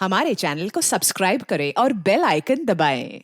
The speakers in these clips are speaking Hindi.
हमारे चैनल को सब्सक्राइब करें और बेल आइकन दबाएं।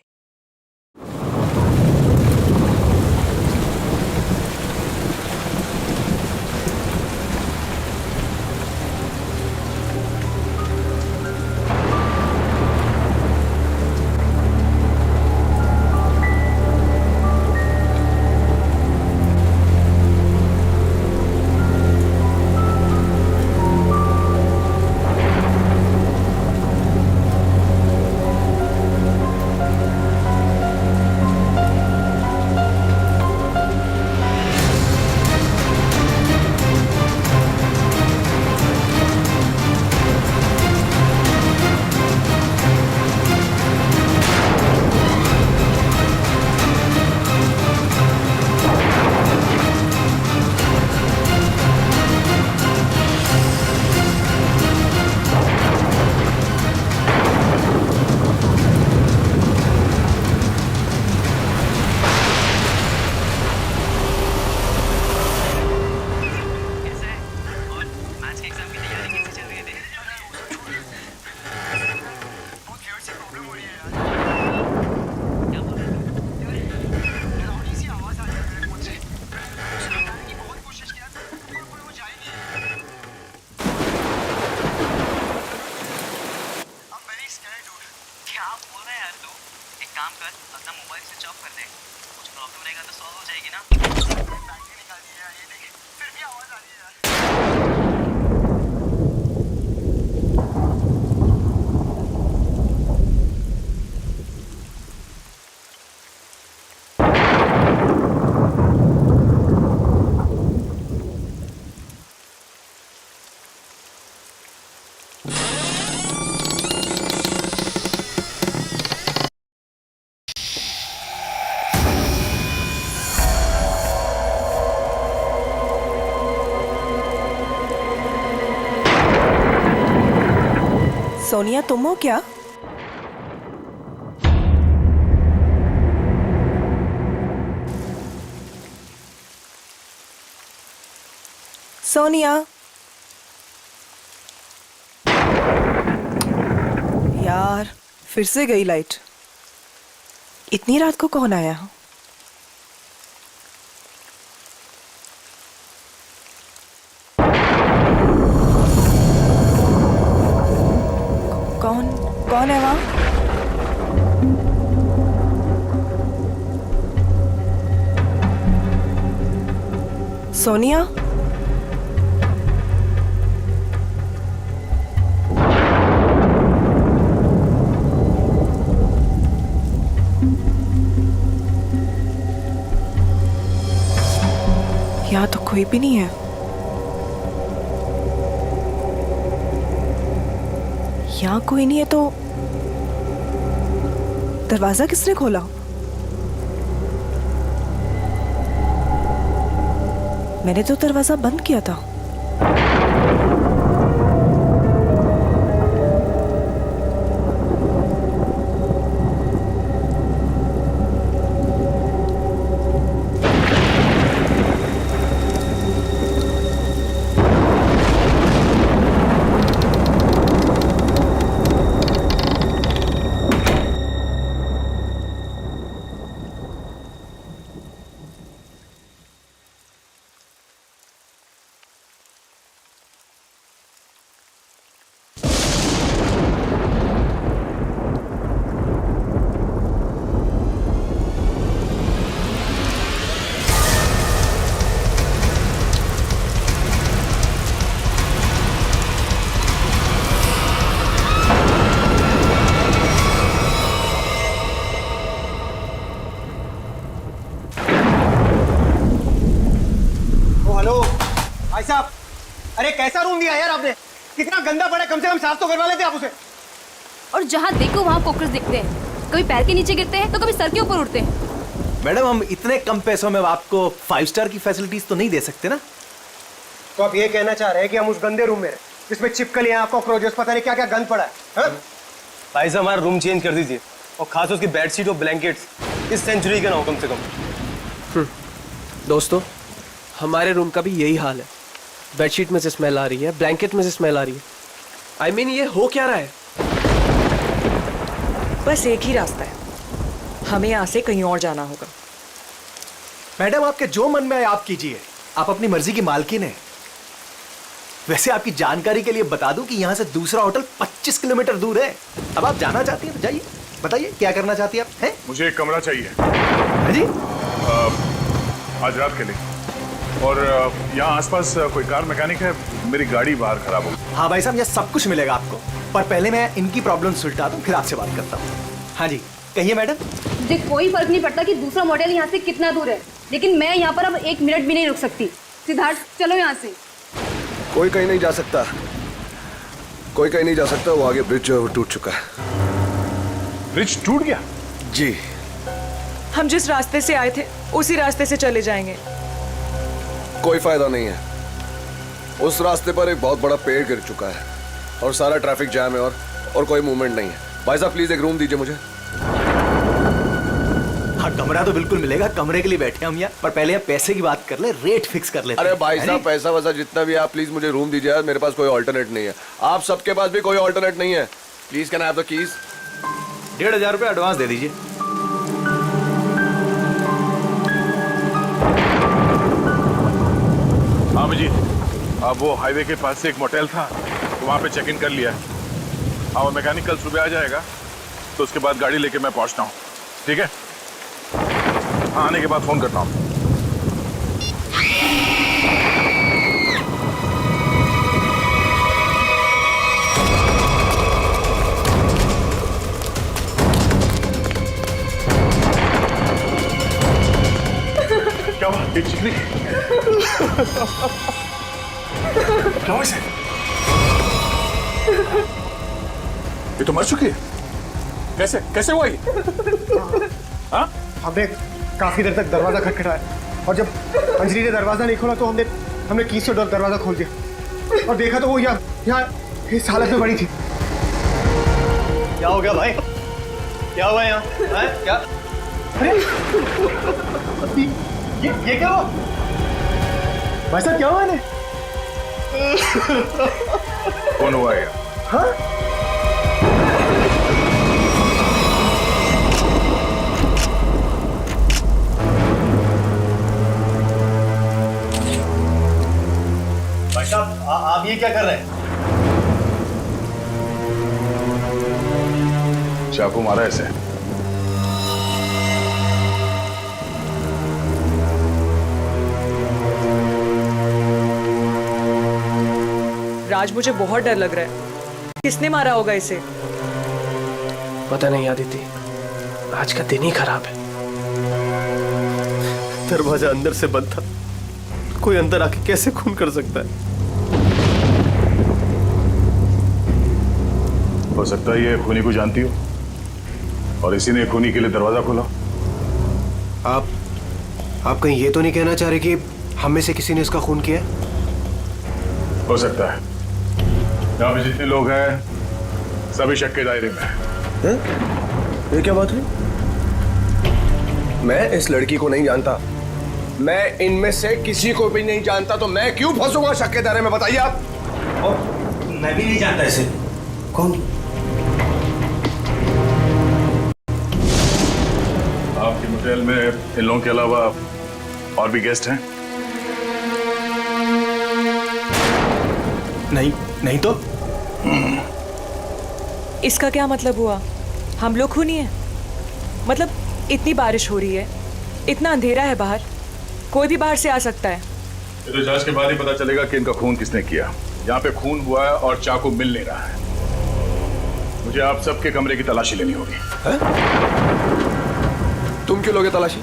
क्या बोल रहा है यार तू? एक काम कर, अपना मोबाइल स्विच ऑफ कर दे। कुछ प्रॉब्लम रहेगा तो सॉल्व हो जाएगी ना। बैटरी निकाल दी यार, ये देख, फिर भी आवाज आ रही है यार। सोनिया, तुम हो क्या? सोनिया, यार फिर से गई लाइट। इतनी रात को कौन आया? कौन कौन है वहां? सोनिया, यहाँ तो कोई भी नहीं है। यहाँ कोई नहीं है तो दरवाजा किसने खोला? मैंने तो दरवाजा बंद किया था। भाई साहब, अरे कैसा रूम दिया यार आपने? कितना गंदा पड़ा है, कम से कम साफ तो करवा लेते आप उसे। और जहाँ देखो वहाँ कॉकरोच दिखते हैं। कभी पैर के नीचे गिरते हैं तो कभी सर के ऊपर उड़ते हैं। मैडम, हम इतने कम पैसों में आपको 5 स्टार की फैसिलिटीज तो नहीं दे सकते ना। तो आप ये कहना चाह रहे हैं कि हम उस गंदे रूम में रहे जिसमें चिपकलियां, कॉकरोचेस, पता नहीं क्या क्या गंद पड़ा है? भाई साहब, हमारा रूम चेंज कर दीजिए, और खास उसकी बेडशीट और ब्लैंकेट्स इस सेंचुरी के ना हो कम से कम। दोस्तों, हमारे रूम का भी यही हाल है। बेडशीट में से स्मेल आ रही है, ब्लैंकेट में से स्मेल आ रही है। I mean, ये हो क्या रहा है? बस एक ही रास्ता है, हमें यहाँ से कहीं और जाना होगा। मैडम आपके जो मन में आए आप कीजिए, आप अपनी मर्जी की मालकिन है। वैसे आपकी जानकारी के लिए बता दूं कि यहाँ से दूसरा होटल 25 किलोमीटर दूर है। अब आप जाना चाहती हैं तो जाइए, बताइए क्या करना चाहती हैं आप? हैं? मुझे एक कमरा चाहिए हाँ जी, आज रात के लिए। और यहाँ आसपास कोई कार मैकेनिक है? मेरी गाड़ी बाहर खराब हो गई। हाँ भाई साहब, यह सब कुछ मिलेगा आपको, पर पहले मैं इनकी प्रॉब्लम सुलझा दूं, फिर आपसे बात करता हूँ। हाँ जी कहिए मैडम। मुझे कोई फर्क नहीं पड़ता कि दूसरा मॉडल यहाँ से कितना दूर है, लेकिन मैं यहाँ पर अब 1 मिनट भी नहीं रुक सकती। सिद्धार्थ चलो यहाँ से। कोई कहीं नहीं जा सकता, कोई कहीं नहीं जा सकता। वो आगे ब्रिज जो है वो टूट चुका है। ब्रिज टूट गया? जी। हम जिस रास्ते से आए थे उसी रास्ते से चले जाएंगे। कोई फायदा नहीं है, उस रास्ते पर एक बहुत बड़ा पेड़ गिर चुका है और सारा ट्रैफिक जैम है और कोई मूवमेंट नहीं है। भाई साहब प्लीज एक रूम दीजिए मुझे। हाँ कमरा तो बिल्कुल मिलेगा, कमरे के लिए बैठे हम यहाँ, पर पहले आप पैसे की बात कर ले, रेट फिक्स कर लेते हैं। अरे भाई साहब पैसा वैसा जितना भी आप प्लीज मुझे रूम दीजिए यार, मेरे पास कोई ऑल्टरनेट नहीं है। आप सबके पास भी कोई ऑल्टरनेट नहीं है। Please can I have the keys? 1500 रुपये एडवांस दे दीजिए। हाँ जी, अब वो हाईवे के पास से एक मोटेल था तो वहाँ पे चेक इन कर लिया। हाँ वो मैकेनिक कल सुबह आ जाएगा तो उसके बाद गाड़ी लेके मैं पहुँचता हूँ, ठीक है? हाँ आने के बाद फोन करता हूँ। क्या हुआ? एक चिकनी क्या हुआ इसे? ये तो मर चुकी है। कैसे कैसे हुआ ये? हाँ? हमने काफी देर तक दरवाजा खटखटाया और जब अंजलि ने दरवाजा नहीं खोला तो हमने कीज से दरवाजा खोल दिया और देखा तो वो यहाँ इस हालत में पड़ी थी। क्या हो गया भाई? क्या हुआ यहाँ? क्या? अरे ये क्या हुआ भाई साहब? क्या हुआ इन्हें? कौन हुआ ये? हाँ? भाई साहब आप ये क्या कर रहे हैं? चाकू मारा ऐसे? राज मुझे बहुत डर लग रहा है, किसने मारा होगा इसे? पता नहीं आदिति, आज का दिन ही खराब है। दरवाजा अंदर से बंद था, कोई अंदर आके कैसे खून कर सकता है? हो सकता है ये खूनी को जानती हो और इसी ने खूनी के लिए दरवाजा खोला। आप कहीं ये तो नहीं कहना चाह रहे कि हम में से किसी ने इसका खून किया? हो सकता है। यहाँ पे जितने लोग हैं सभी शक के दायरे में हैं। ये क्या बात हुई? मैं इस लड़की को नहीं जानता, मैं इनमें से किसी को भी नहीं जानता, तो मैं क्यों फंसूंगा शक के दायरे में? बताइए आप। मैं भी नहीं जानता इसे। कौन? आपके होटल में इन लोगों के अलावा और भी गेस्ट हैं? नहीं तो इसका क्या मतलब हुआ? हम लोग खूनी हैं? मतलब इतनी बारिश हो रही है, इतना अंधेरा है बाहर, कोई भी बाहर से आ सकता है। ये तो जांच के बाद ही पता चलेगा कि इनका खून किसने किया। यहाँ पे खून हुआ है और चाकू मिल नहीं रहा है। मुझे आप सबके कमरे की तलाशी लेनी होगी। तुम क्यों लोगे तलाशी?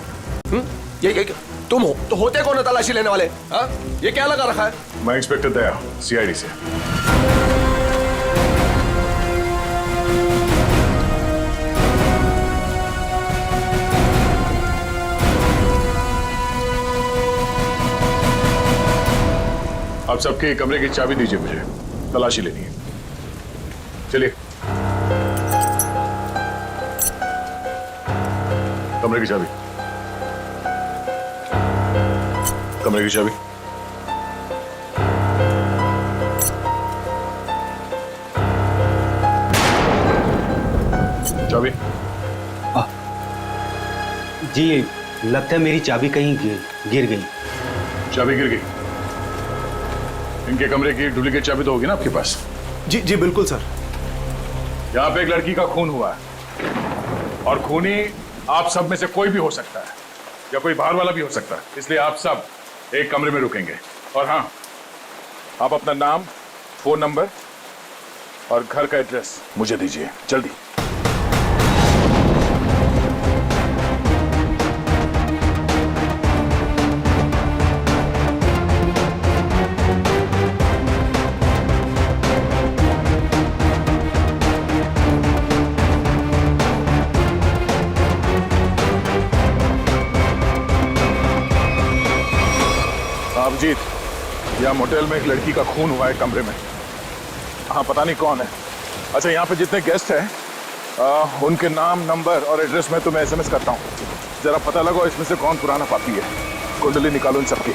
ये तुम हो तो होते कौन है तलाशी लेने वाले? हाँ? ये क्या लगा रखा है? मैं इंस्पेक्टर दया, सीआईडी से। आप सबके कमरे की चाबी दीजिए, मुझे तलाशी लेनी है। चलिए। कमरे की चाबी, कमरे की चाबी। चाबी? जी लगता है मेरी चाबी कहीं गिर गई। चाबी गिर गई? इनके कमरे की डुप्लीकेट चाबी तो होगी ना आपके पास? जी जी बिल्कुल सर। यहाँ पे एक लड़की का खून हुआ है और खूनी आप सब में से कोई भी हो सकता है या कोई बाहर वाला भी हो सकता है, इसलिए आप सब एक कमरे में रुकेंगे। और हाँ, आप अपना नाम, फोन नंबर और घर का एड्रेस मुझे दीजिए जल्दी। अभिजीत, यहाँ मोटेल में एक लड़की का खून हुआ है कमरे में। हाँ, पता नहीं कौन है। अच्छा, यहाँ पे जितने गेस्ट हैं उनके नाम, नंबर और एड्रेस में तुम्हें SMS करता हूँ। जरा पता लगाओ इसमें से कौन पुराना पापी है। कुंडली निकालो इन सबकी।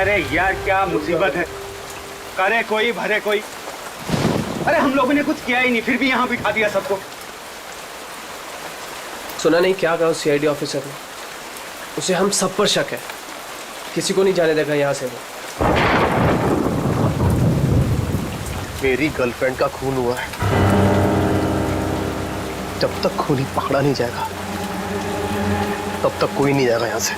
अरे यार क्या मुसीबत है, करे कोई भरे कोई। अरे हम लोगों ने कुछ किया ही नहीं, फिर भी यहाँ बिठा दिया सबको। सुना नहीं क्या कहा उस CID ऑफिसर ने? उसे हम सब पर शक है, किसी को नहीं जाने देगा यहाँ से वो। मेरी गर्लफ्रेंड का खून हुआ है, जब तक खूनी पकड़ा नहीं जाएगा तब तक कोई नहीं जाएगा यहाँ से।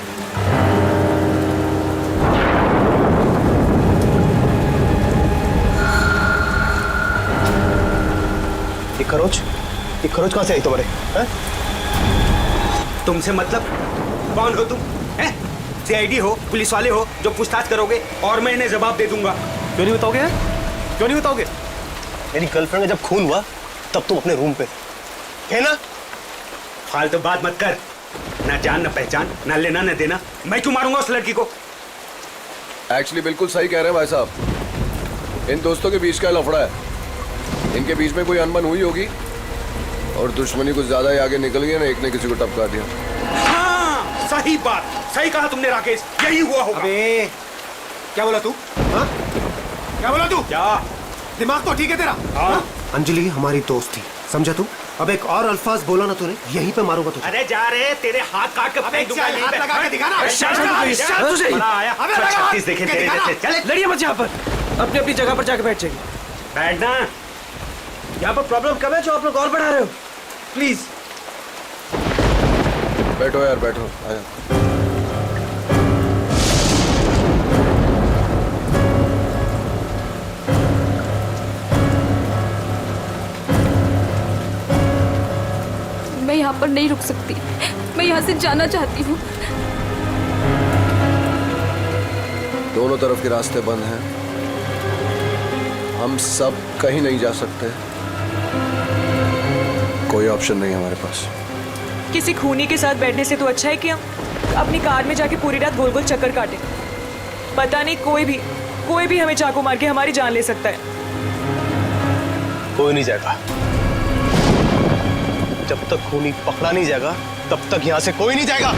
ये खरोच कहाँ से आई तुम्हारे? तुमसे मतलब? कौन हो तुम? हैं? CID हो, पुलिस वाले हो जो पूछताछ करोगे और मैं इन्हें जवाब दे दूंगा। क्यों नहीं बताओगे? क्यों नहीं बताओगे? मेरी गर्लफ्रेंड का जब खून हुआ तब तुम अपने रूम पे थे ना? फालतू बात मत कर। ना जान ना पहचान, ना लेना ना देना। मैं क्यों मारूंगा उस लड़की को? एक्चुअली बिल्कुल सही कह रहे हैं भाई साहब। इन दोस्तों के बीच का लफड़ा है। इनके बीच में कोई अनबन हुई होगी और दुश्मनी कुछ ज्यादा ही आगे निकल गई ना, एक ने किसी को टपका दिया। हाँ, सही बात, सही कहा तुमने राकेश, यही हुआ होगा। अबे क्या बोला तू? हाँ? क्या बोला तू? क्या दिमाग तो ठीक है तेरा? हाँ? अंजलि हमारी दोस्त थी, समझा तू? अब एक और अल्फाज बोला ना तूने, यहीं पे मारूंगा तुझे। अरे जा रहे, तेरे हाथ काट के फेंक दूंगा। हाथ लगा के दिखा ना। छत्तीस देखे तेरे जैसे। चल लड़िए मत यहाँ पर, अपनी अपनी जगह पर जाकर बैठ जाइए। बैठना। यहाँ पर प्रॉब्लम कब है जो आप लोग और बढ़ा रहे हो? प्लीज बैठो यार, बैठो। आया। मैं यहाँ पर नहीं रुक सकती, मैं यहाँ से जाना चाहती हूँ। दोनों तरफ के रास्ते बंद हैं, हम सब कहीं नहीं जा सकते। कोई ऑप्शन नहीं हमारे पास। किसी खूनी के साथ बैठने से तो अच्छा है कि हम अपनी कार में जाके पूरी रात गोल गोल चक्कर काटें। पता नहीं कोई भी हमें चाकू मार के हमारी जान ले सकता है। कोई नहीं जाएगा। जब तक खूनी पकड़ा नहीं जाएगा तब तक यहाँ से कोई नहीं जाएगा।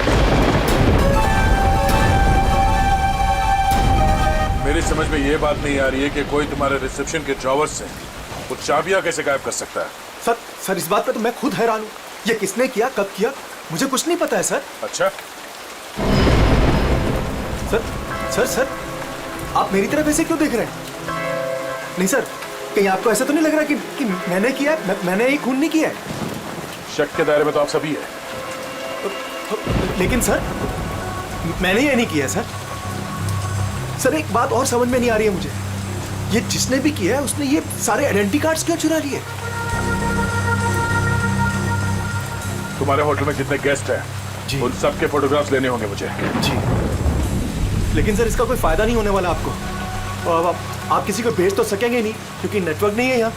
मेरी समझ में ये बात नहीं आ रही है कि कोई तुम्हारे रिसेप्शन के ड्रॉवर से वो चाबियां कैसे गायब कर सकता है। सर इस बात पे तो मैं खुद हैरान हूँ। ये किसने किया, कब किया, मुझे कुछ नहीं पता है सर। अच्छा, सर आप मेरी तरफ ऐसे क्यों देख रहे हैं? नहीं सर, कहीं आपको ऐसा तो नहीं लग रहा कि मैंने किया है? मैंने ही खून नहीं किया है। शक के दायरे में तो आप सभी है। लेकिन सर मैंने ये नहीं किया सर। एक बात और समझ में नहीं आ रही है मुझे, ये जिसने भी किया है उसने ये सारे आइडेंटिटी कार्ड्स क्यों चुरा लिए? तुम्हारे होटल में जितने गेस्ट हैं जी, उन सबके फोटोग्राफ्स लेने होंगे मुझे। जी, लेकिन सर इसका कोई फायदा नहीं होने वाला आपको। और आप किसी को भेज तो सकेंगे नहीं क्योंकि नेटवर्क नहीं है यहाँ।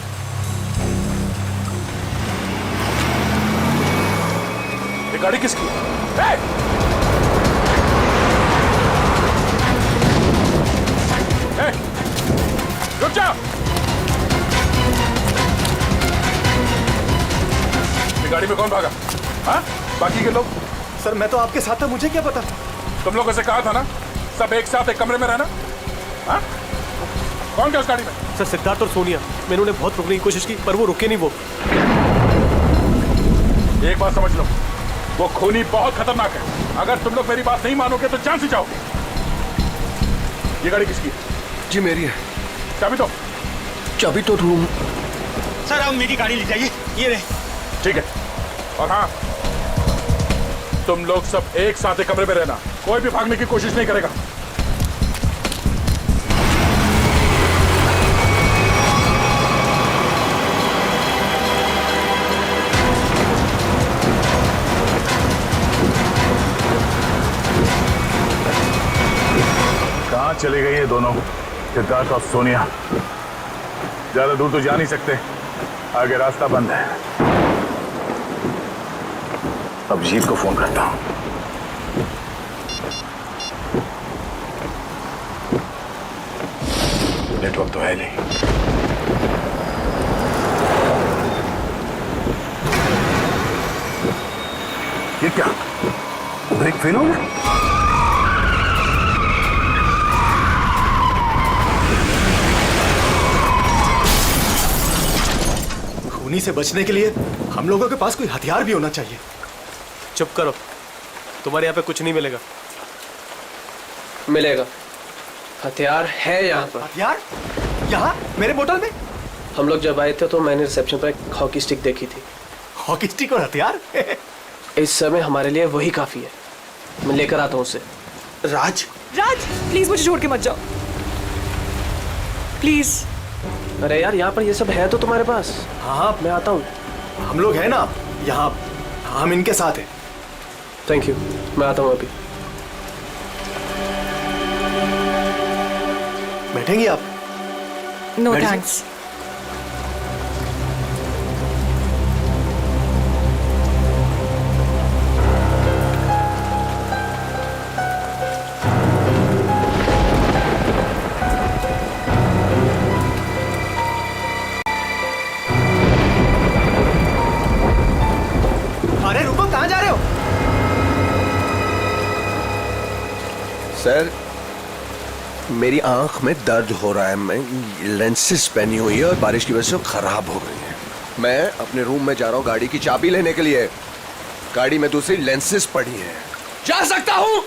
ये गाड़ी किसकी है? रुक जाओ। ये गाड़ी में कौन भागा? हाँ? बाकी के लोग? सर मैं तो आपके साथ था, मुझे क्या पता। तुम लोगों से कहा था ना सब एक साथ एक कमरे में रहना। हाँ? कौन था उस गाड़ी में? सर सिद्धार्थ और सोनिया, मैंने उन्हें बहुत रोकने की कोशिश की पर वो रुके नहीं। वो एक बात समझ लो, वो खूनी बहुत खतरनाक है। अगर तुम लोग मेरी बात नहीं मानोगे तो जान से जाओगे। ये गाड़ी किसकी है? जी मेरी है। चाबी दो। चाबी तो रूम। सर अब मेरी गाड़ी ले जाइए, ये रहे। ठीक है। और हाँ, तुम लोग सब एक साथ एक कमरे में रहना, कोई भी भागने की कोशिश नहीं करेगा। कहाँ चली गई ये दोनों, सिद्धार्थ और सोनिया? ज्यादा दूर तो जा नहीं सकते, आगे रास्ता बंद है। अब जीत को फोन करता हूं। नेटवर्क तो है नहीं। ये क्या, ब्रेक फेल हो गया? खूनी से बचने के लिए हम लोगों के पास कोई हथियार भी होना चाहिए। चुप करो, तुम्हारे यहाँ पे कुछ नहीं मिलेगा। मिलेगा, हथियार है यहाँ पर। हथियार यहाँ मेरे बोतल में? हम लोग जब आए थे तो मैंने रिसेप्शन पर एक हॉकी स्टिक देखी थी। हॉकी स्टिक और हथियार? इस समय हमारे लिए वही काफी है। मैं लेकर आता हूँ उसे। राज, राज प्लीज मुझे छोड़ के मत जाओ, प्लीज। अरे यार, यहाँ पर ये सब है तो तुम्हारे पास। हाँ मैं आता हूँ। हम लोग हैं ना यहाँ, हम इनके साथ हैं। थैंक यू, मैं आता हूँ अभी। बैठेंगी आप? No Medicine? थैंक्स। अरे रुको, कहाँ जा रहे हो? सर, मेरी आंख में दर्द हो रहा है। मैं लेंसेज पहनी हुई है और बारिश की वजह से वो खराब हो गई है। मैं अपने रूम में जा रहा हूँ गाड़ी की चाबी लेने के लिए। गाड़ी में दूसरी लेंसेज पड़ी है। जा सकता हूँ,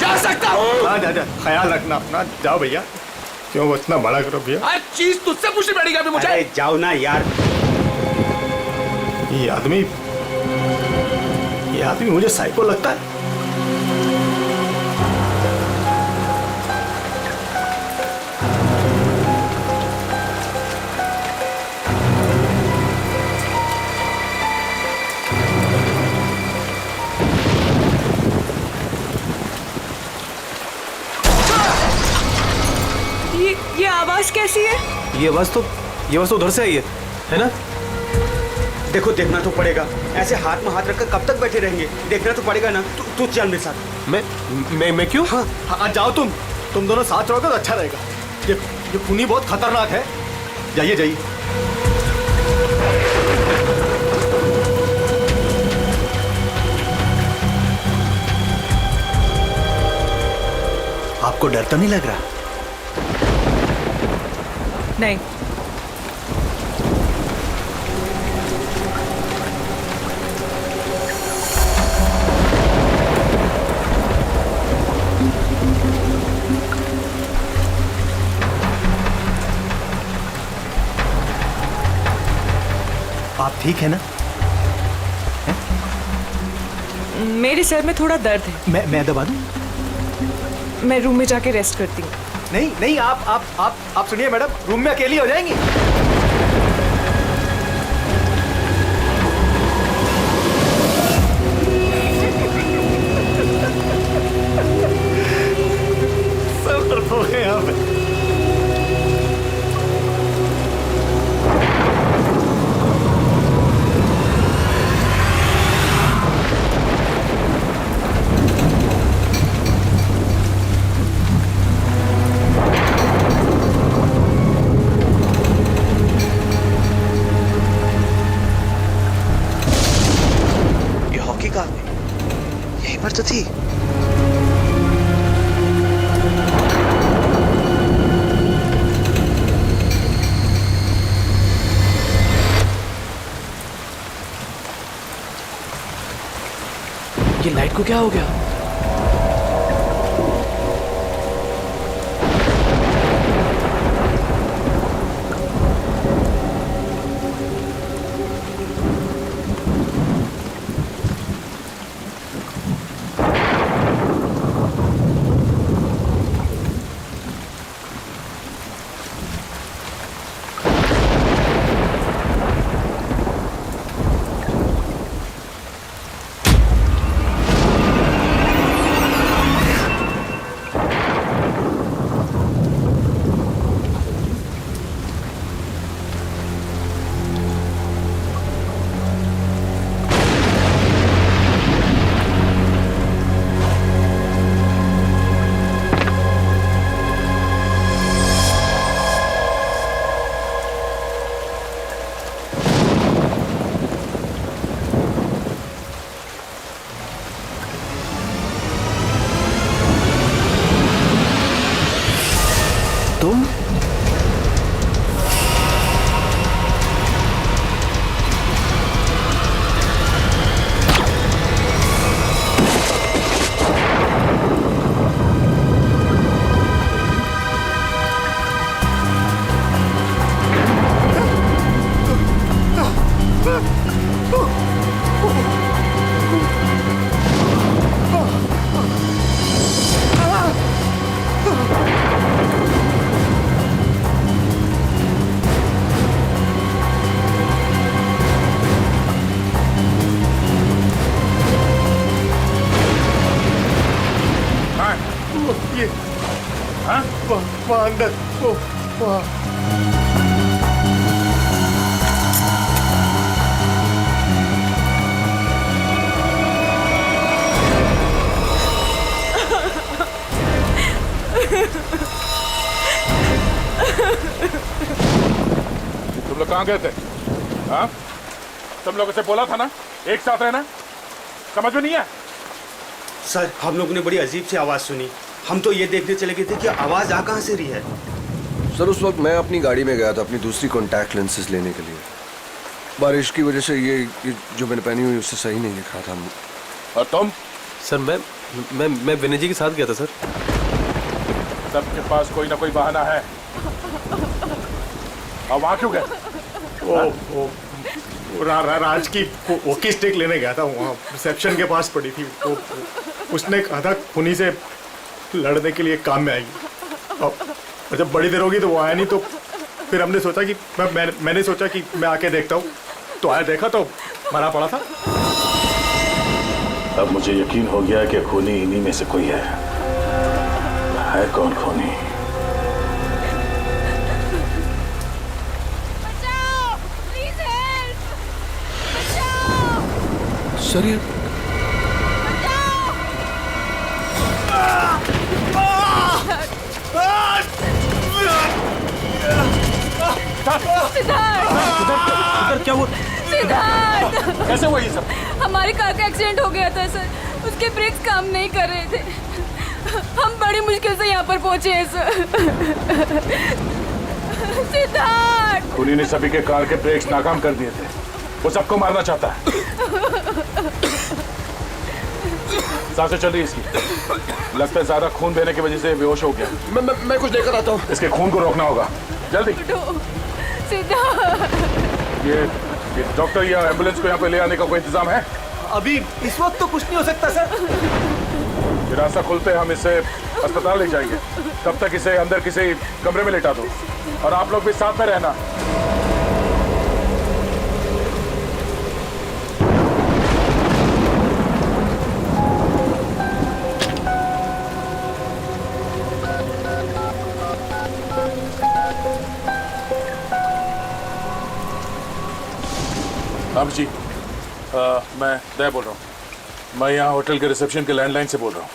जा सकता हूँ। हाँ दादा, ख्याल रखना अपना। जाओ भैया। क्यों वो इतना बड़ा करो भैया? हर चीज तुझसे पूछनी पड़ेगी अभी मुझे। अरे जाओ ना यार। ये आदमी मुझे साइको लगता है। ये आवाज कैसी है? ये आवाज तो उधर से आई है ना? देखो, देखना तो पड़ेगा। ऐसे हाथ में हाथ रखकर कब तक बैठे रहेंगे? देखना तो पड़ेगा ना। तू चल मेरे साथ। मैं क्यों? हाँ जाओ, तुम दोनों साथ रहोगे तो अच्छा रहेगा। ये खूनी बहुत खतरनाक है। जाइए जाइए। आपको डर तो नहीं लग रहा? नहीं। आप ठीक है ना? मेरे सर में थोड़ा दर्द है। मैं दबा दूं? मैं रूम में जाके रेस्ट करती हूँ। नहीं, आप सुनिए मैडम, रूम में अकेली हो जाएंगी। सब तरफ हो गए यहाँ पे। लाइट को क्या हो गया? तुम? ये हाँ? वहाँ अंदर वो वहाँ तुम लोग कहाँ गए थे? हाँ? तुम लोगों से बोला था ना एक साथ रहना, समझ में नहीं है? सर हम लोगों ने बड़ी अजीब सी आवाज़ सुनी, हम तो ये देखने चले गए थे कि आवाज़ आ कहाँ से रही है। सर उस वक्त मैं अपनी गाड़ी में गया था अपनी दूसरी कॉन्टैक्ट लेंसेज लेने के लिए। बारिश की वजह से ये जो मैंने पहनी हुई उससे सही नहीं दिख रहा था। और तुम? सर मैं विनय जी के साथ गया था सर। सबके पास कोई ना कोई बहाना है। और वहाँ क्यों गए? राज की वो की स्टिक लेने गया था, वहाँ रिसेप्शन के पास पड़ी थी। वो उसने कहा था खूनी से लड़ने के लिए काम में आएगी, और जब बड़ी देर होगी तो वो आया नहीं। तो फिर हमने सोचा कि मैंने सोचा कि मैं आके देखता हूँ, तो आया देखा तो मरा पड़ा था। अब मुझे यकीन हो गया कि खूनी इन्हीं में से कोई है। कौन खूनी? सर ये क्या हुआ? सिद्धार्थ! कैसे हुआ ये सब? हमारी कार का एक्सीडेंट हो गया था सर, उसके ब्रेक्स काम नहीं कर रहे थे। हम बड़ी मुश्किल से यहाँ पर पहुँचे हैं सर। सिद्धार्थ! खूनी ने सभी के कार के ब्रेक्स नाकाम कर दिए थे। वो सबको मारना चाहता है। सांसें चल रही है इसकी, लगता है ज्यादा खून देने की वजह से बेहोश हो गया। मैं कुछ लेकर आता हूँ। इसके खून को रोकना होगा जल्दी। सिद्धार्थ! ये डॉक्टर या एम्बुलेंस को यहाँ पे ले आने का कोई इंतजाम है? अभी इस वक्त तो कुछ नहीं हो सकता सर। ये रास्ता खुलते हम इसे अस्पताल ले जाएंगे, तब तक इसे अंदर किसी कमरे में लेटा दो, और आप लोग भी साथ में रहना। अब जी मैं दया बोल रहा हूँ। मैं यहाँ होटल के रिसेप्शन के लैंडलाइन से बोल रहा हूँ।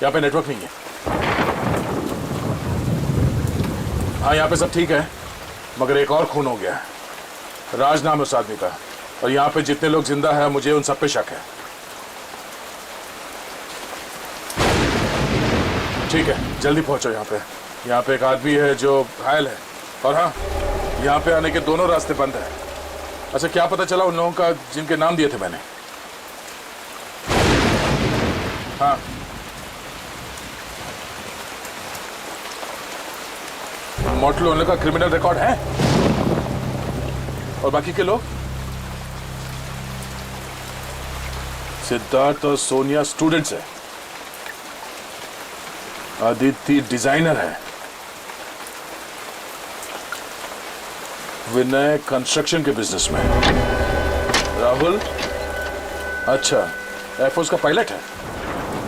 यहाँ पे नेटवर्क नहीं है। हाँ यहाँ पे सब ठीक है, मगर एक और खून हो गया है। राज नाम है उस आदमी का, और यहाँ पे जितने लोग जिंदा हैं मुझे उन सब पे शक है। ठीक है जल्दी पहुँचो यहाँ पे। यहाँ पे एक आदमी है जो घायल है, और हाँ यहाँ पे आने के दोनों रास्ते बंद हैं। अच्छा क्या पता चला उन लोगों का जिनके नाम दिए थे मैंने? हाँ मोटल ओनर का क्रिमिनल रिकॉर्ड है और बाकी के लोग सिद्धार्थ और सोनिया स्टूडेंट्स है, आदित्य डिजाइनर है, विनय कंस्ट्रक्शन के बिजनेस में, राहुल अच्छा एयरफोर्स का पायलट है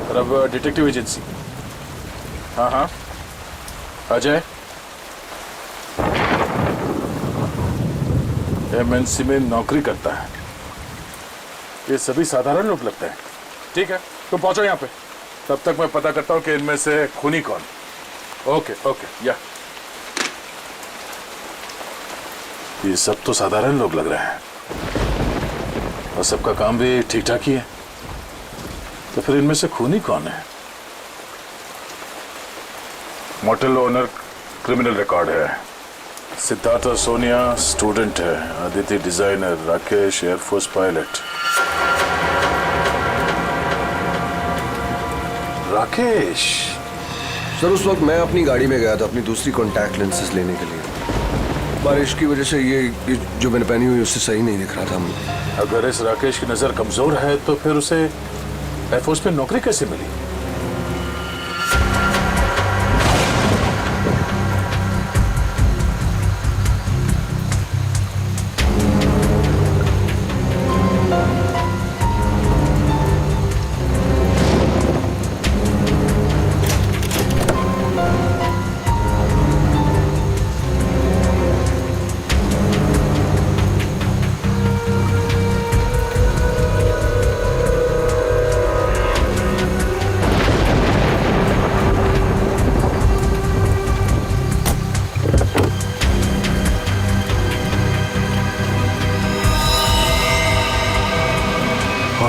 और अब डिटेक्टिव एजेंसी, हाँ हाँ, अजय एमएनसी में नौकरी करता है। ये सभी साधारण लोग लगते हैं। ठीक है तुम पहुंचो यहाँ पे, तब तक मैं पता करता हूँ कि इनमें से खूनी कौन। ओके ओके या ये सब तो साधारण लोग लग रहे हैं और सबका काम भी ठीक ठाक ही है, तो फिर इनमें से खूनी कौन है? मोटेल ओनर क्रिमिनल रिकॉर्ड है, सिद्धार्थ और सोनिया स्टूडेंट है, Aditya designer, Rakesh air force pilot. Rakesh sir उस वक्त मैं अपनी गाड़ी में गया था अपनी दूसरी कॉन्टैक्ट लेंसेज लेने के लिए। बारिश की वजह से ये जो मैंने पहनी हुई उससे सही नहीं दिख रहा था। अगर इस राकेश की नजर कमजोर है तो फिर उसे एयरफोर्स में नौकरी कैसे मिली?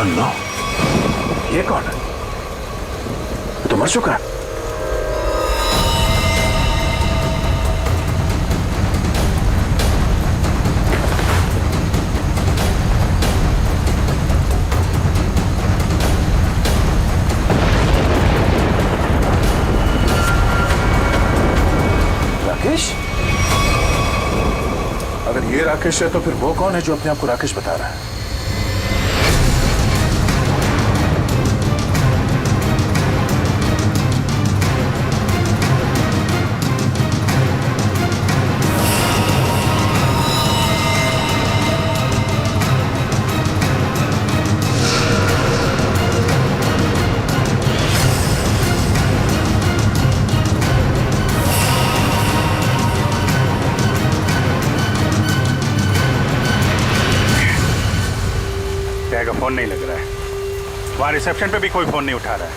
नो ये कौन है? ये तो मर चुका है। राकेश? अगर ये राकेश है तो फिर वो कौन है जो अपने आप को राकेश बता रहा है? का फोन नहीं लग रहा है, वहां रिसेप्शन पे भी कोई फोन नहीं उठा रहा है,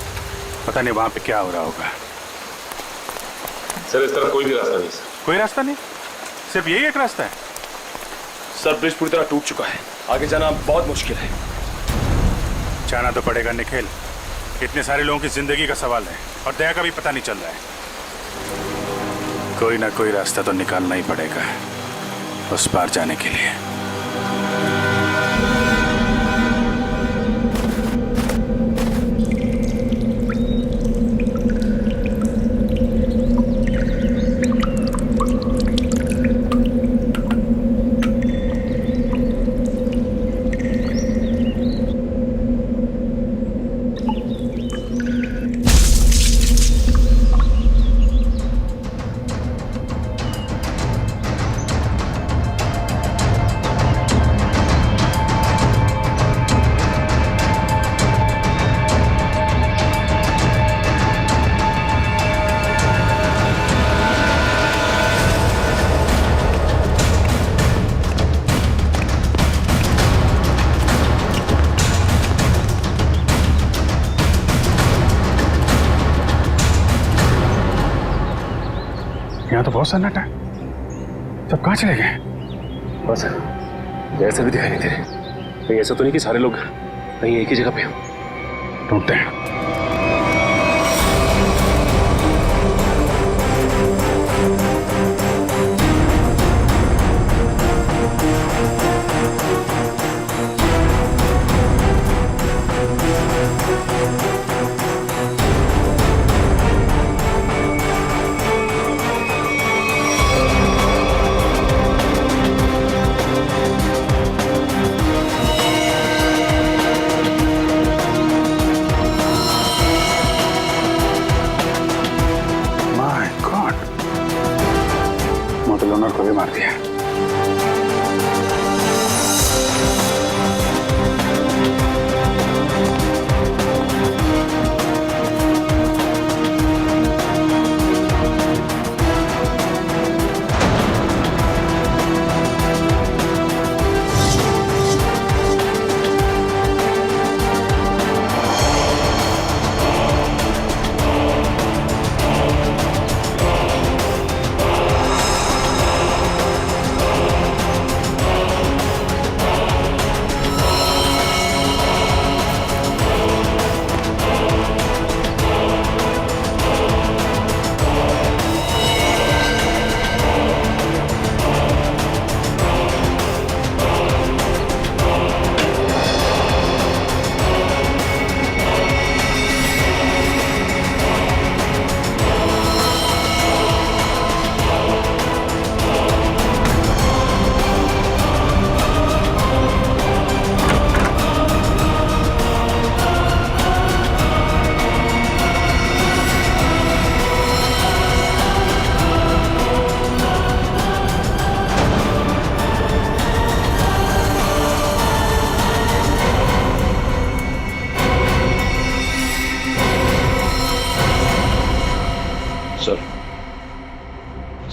पता नहीं वहां पे क्या हो रहा होगा। सर इस तरफ कोई भी रास्ता नहीं। कोई रास्ता नहीं, सिर्फ यही एक रास्ता है। सर ब्रिज पूरी तरह टूट चुका है, आगे जाना बहुत मुश्किल है। जाना तो पड़ेगा निखिल, इतने सारे लोगों की जिंदगी का सवाल है और दया का भी पता नहीं चल रहा है। कोई ना कोई रास्ता तो निकालना ही पड़ेगा उस पार जाने के लिए। यहाँ तो बहुत सन्नाटा है, सब कहाँ चले गए? बस ऐसा भी दिखाई नहीं दे रहे। कहीं ऐसा तो नहीं कि सारे लोग कहीं एक ही जगह पे हो? ढूंढते हैं। मोटल ओनर को भी मार दिया।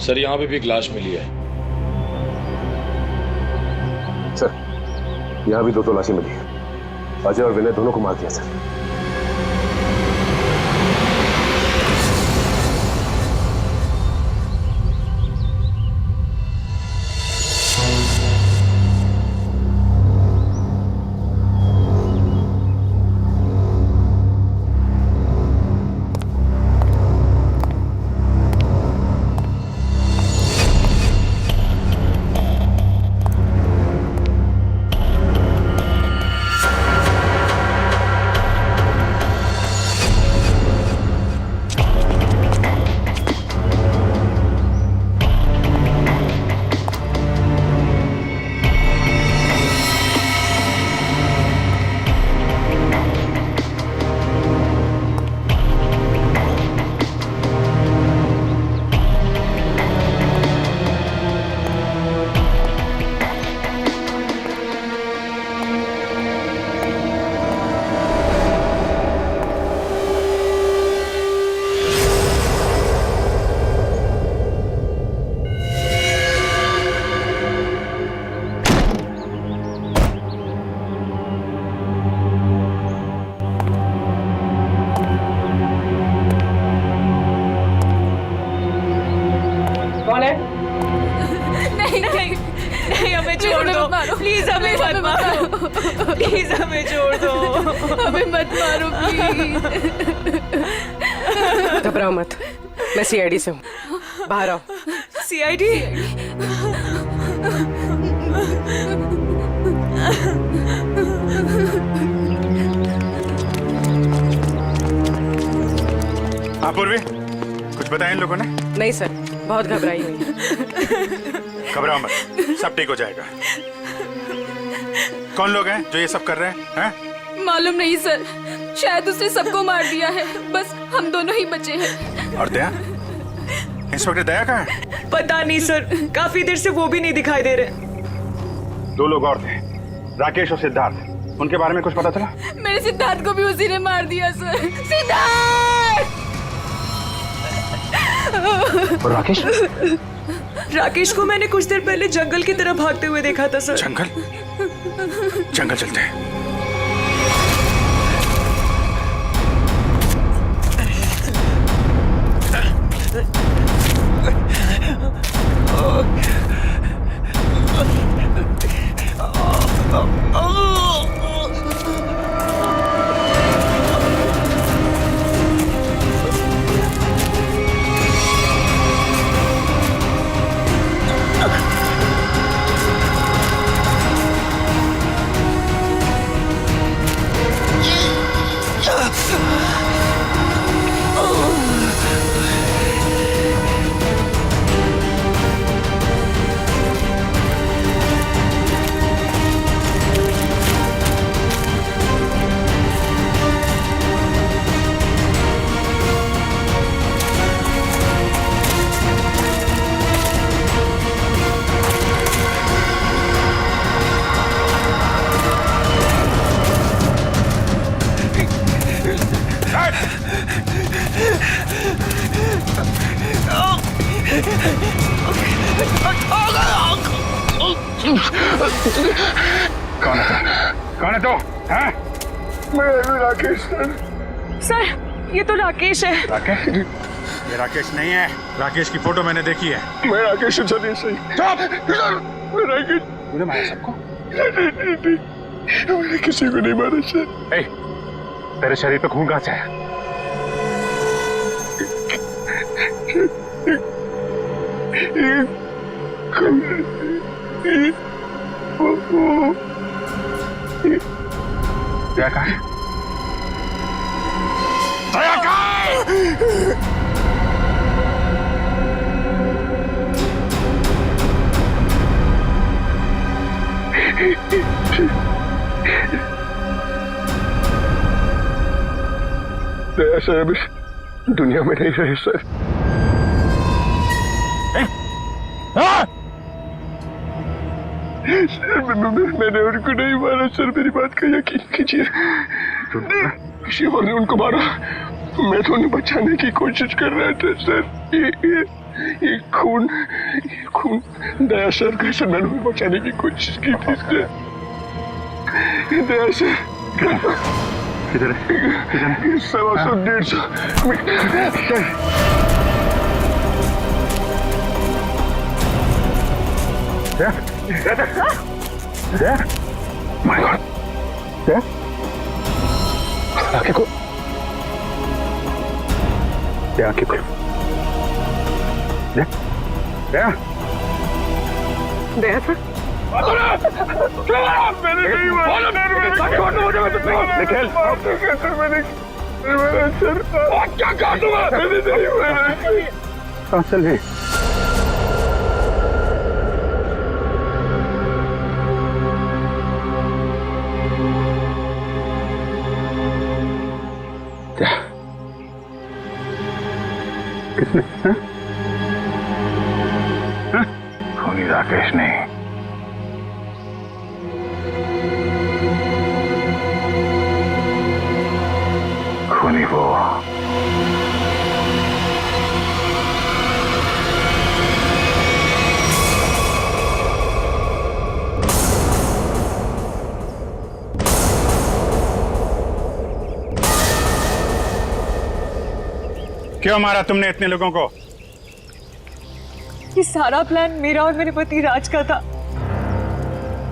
सर यहाँ पे भी एक लाश मिली है। सर यहाँ भी 2 लाशें मिली है। अजय और विनय दोनों को मार दिया सर। प्लीज हमें मत मारो, प्लीज हमें छोड़ दो, हमें मत मारो प्लीज। घबराओ मत, मैं सीआईडी से हूँ, बाहर आओ। सीआईडी? हाँ पूर्वी, कुछ बताया इन लोगों ने? नहीं सर, बहुत घबराई हुई है। घबराओ मत, सब ठीक हो जाएगा। कौन लोग हैं जो ये सब कर रहे हैं? मालूम नहीं सर, शायद उसने सबको मार दिया है, बस हम दोनों ही बचे हैं। और दया? इंस्पेक्टर दया कहाँ है? पता नहीं सर, काफी देर से वो भी नहीं दिखाई दे रहे। 2 लोग और थे, राकेश और सिद्धार्थ, उनके बारे में कुछ पता चला? मेरे सिद्धार्थ को भी उसी ने मार दिया सर। सिद्धार्थ! और राकेश? राकेश को मैंने कुछ देर पहले जंगल की तरफ भागते हुए देखा था सर। जंगल? जंगल चलते हैं। कौन है तू? कौन है तू? हैं? मैं राकेश सर, ये तो राकेश है। राकेश? ये राकेश नहीं है। राकेश की फोटो मैंने देखी है। मैं राकेश सर, नहीं सही। चुप! मैं राकेश। तूने मारा सबको? मैंने किसी को नहीं मारा सर। ए, तेरे शरीर पे खून कहाँ से है? क्या कहा? दया कहा? दया सर अभी दुनिया में नहीं रहे सर। मैंने उनको नहीं मारा सर, मेरी बात का यकीन कीजिए। किसी और ने उनको मारा, मैं तो उन्हें बचाने की कोशिश कर रहा था सर। ये खून दया सर का सर, मैंने उन्हें बचाने की कोशिश की थी सर। दया सर किधर है? 100-150 माय गॉड! आंखें खोल, आंखें खोल। दया सर, मैंने नहीं मारा निखिल, सर क्या कहा मैंने नहीं मारा। चल है क्या? किसने? खूनी राकेश नहीं, खूनी वो। क्यों मारा तुमने इतने लोगों को? ये सारा प्लान मेरा और मेरे पति राज का था।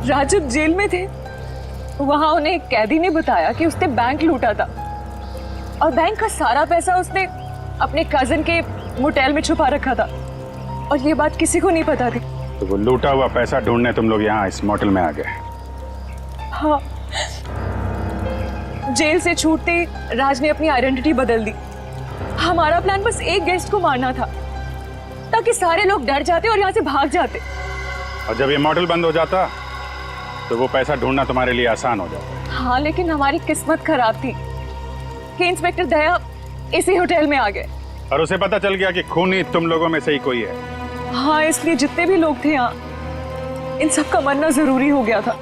राज जब जेल में थे, वहां उन्हें एक कैदी ने बताया कि उसने बैंक लूटा था और बैंक का सारा पैसा उसने अपने कजिन के मोटेल में छुपा रखा था और ये बात किसी को नहीं पता थी। तो वो लूटा हुआ पैसा ढूंढने तुम लोग यहाँ इस मोटेल में आ गए? हाँ, जेल से छूटते ही राज ने अपनी आइडेंटिटी बदल दी। हमारा प्लान बस एक गेस्ट को मारना था ताकि सारे लोग डर जाते और यहाँ से भाग जाते। और जब ये मॉडल बंद हो जाता तो वो पैसा ढूंढना तुम्हारे लिए आसान हो जाता। हाँ, लेकिन हमारी किस्मत खराब थी कि इंस्पेक्टर दया इसी होटल में आ गए और उसे पता चल गया कि खूनी तुम लोगों में से ही कोई है। हाँ, इसलिए जितने भी लोग थे यहाँ, इन सब का मरना जरूरी हो गया था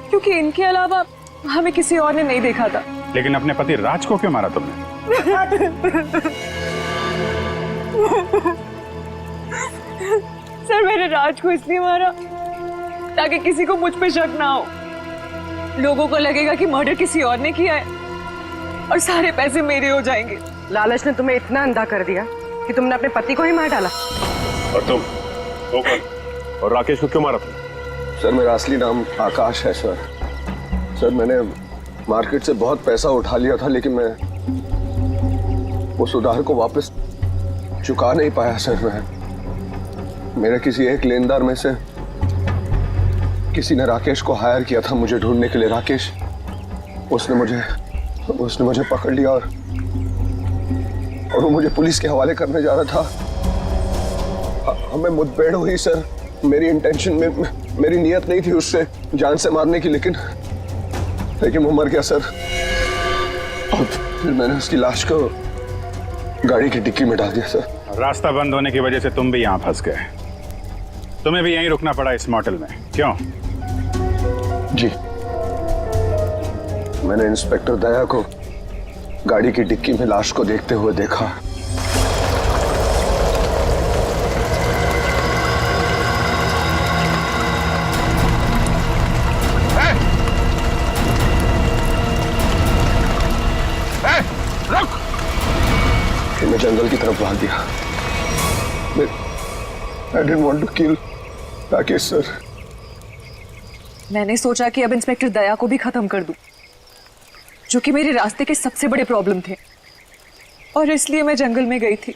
क्योंकि इनके अलावा हमें किसी और ने नहीं देखा था। लेकिन अपने पति राज को क्यों मारा तुमने? सर, मैंने राज को इसलिए मारा ताकि किसी को मुझ पे शक ना हो। लोगों को लगेगा कि मर्डर किसी और ने किया है और सारे पैसे मेरे हो जाएंगे। लालच ने तुम्हें इतना अंधा कर दिया कि तुमने अपने पति को ही मार डाला। और तुम वो कौन? और राकेश को क्यों मारा तुम? सर मेरा असली नाम आकाश है सर। सर मैंने मार्केट से बहुत पैसा उठा लिया था लेकिन मैं उस उधार को वापस चुका नहीं पाया सर। मैं मेरे किसी एक लेनदार में से किसी ने राकेश को हायर किया था मुझे ढूंढने के लिए। राकेश उसने मुझे पकड़ लिया और वो मुझे पुलिस के हवाले करने जा रहा था। हमें मुठभेड़ हुई सर। मेरी इंटेंशन में मेरी नियत नहीं थी उससे जान से मारने की, लेकिन वो मर गया सर। और फिर मैंने उसकी लाश को गाड़ी की डिक्की में डाल दिया सर। रास्ता बंद होने की वजह से तुम भी यहाँ फंस गए। तुम्हें भी यहीं रुकना पड़ा इस मोटेल में, क्यों? जी, मैंने इंस्पेक्टर दया को गाड़ी की डिक्की में लाश को देखते हुए देखा। जंगल की तरफ भाग दिया। I didn't want to kill Rakesh sir. मैंने सोचा कि अब इंस्पेक्टर दया को भी खत्म कर दूं, जो कि मेरे रास्ते के सबसे बड़े प्रॉब्लम थे, और इसलिए मैं जंगल में गई थी।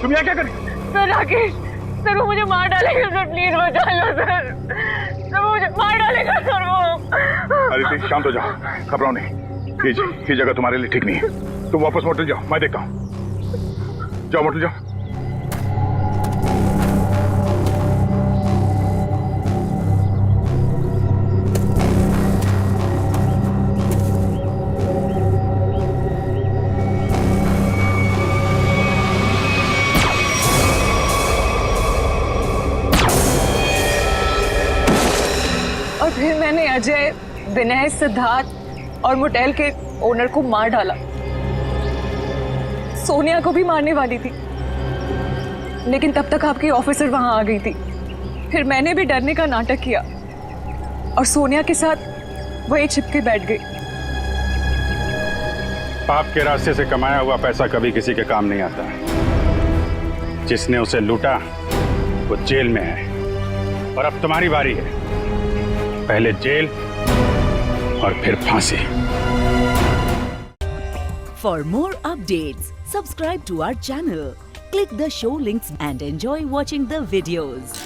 तुम यहाँ क्या कर रही? सर राकेश, सर वो मुझे मार डालेगा सर, प्लीज बचा लो सर। सर वो मुझे मार डालेगा सर वो। अदिति शांत हो जाओ, घबराओ नहीं। ये जगह तुम्हारे लिए ठीक नहीं है। तुम वापस मोटल जाओ, मैं देखता हूँ। जाओ मोटल जाओ। फिर मैंने अजय, विनय, सिद्धार्थ और मोटेल के ओनर को मार डाला। सोनिया को भी मारने वाली थी, लेकिन तब तक आपकी ऑफिसर वहां आ गई थी। फिर मैंने भी डरने का नाटक किया और सोनिया के साथ वहीं छिप के बैठ गई। पाप के रास्ते से कमाया हुआ पैसा कभी किसी के काम नहीं आता। जिसने उसे लूटा वो जेल में है, और अब तुम्हारी बारी है। पहले जेल और फिर फांसी। For more updates, subscribe to our channel, click the show links and enjoy watching the videos.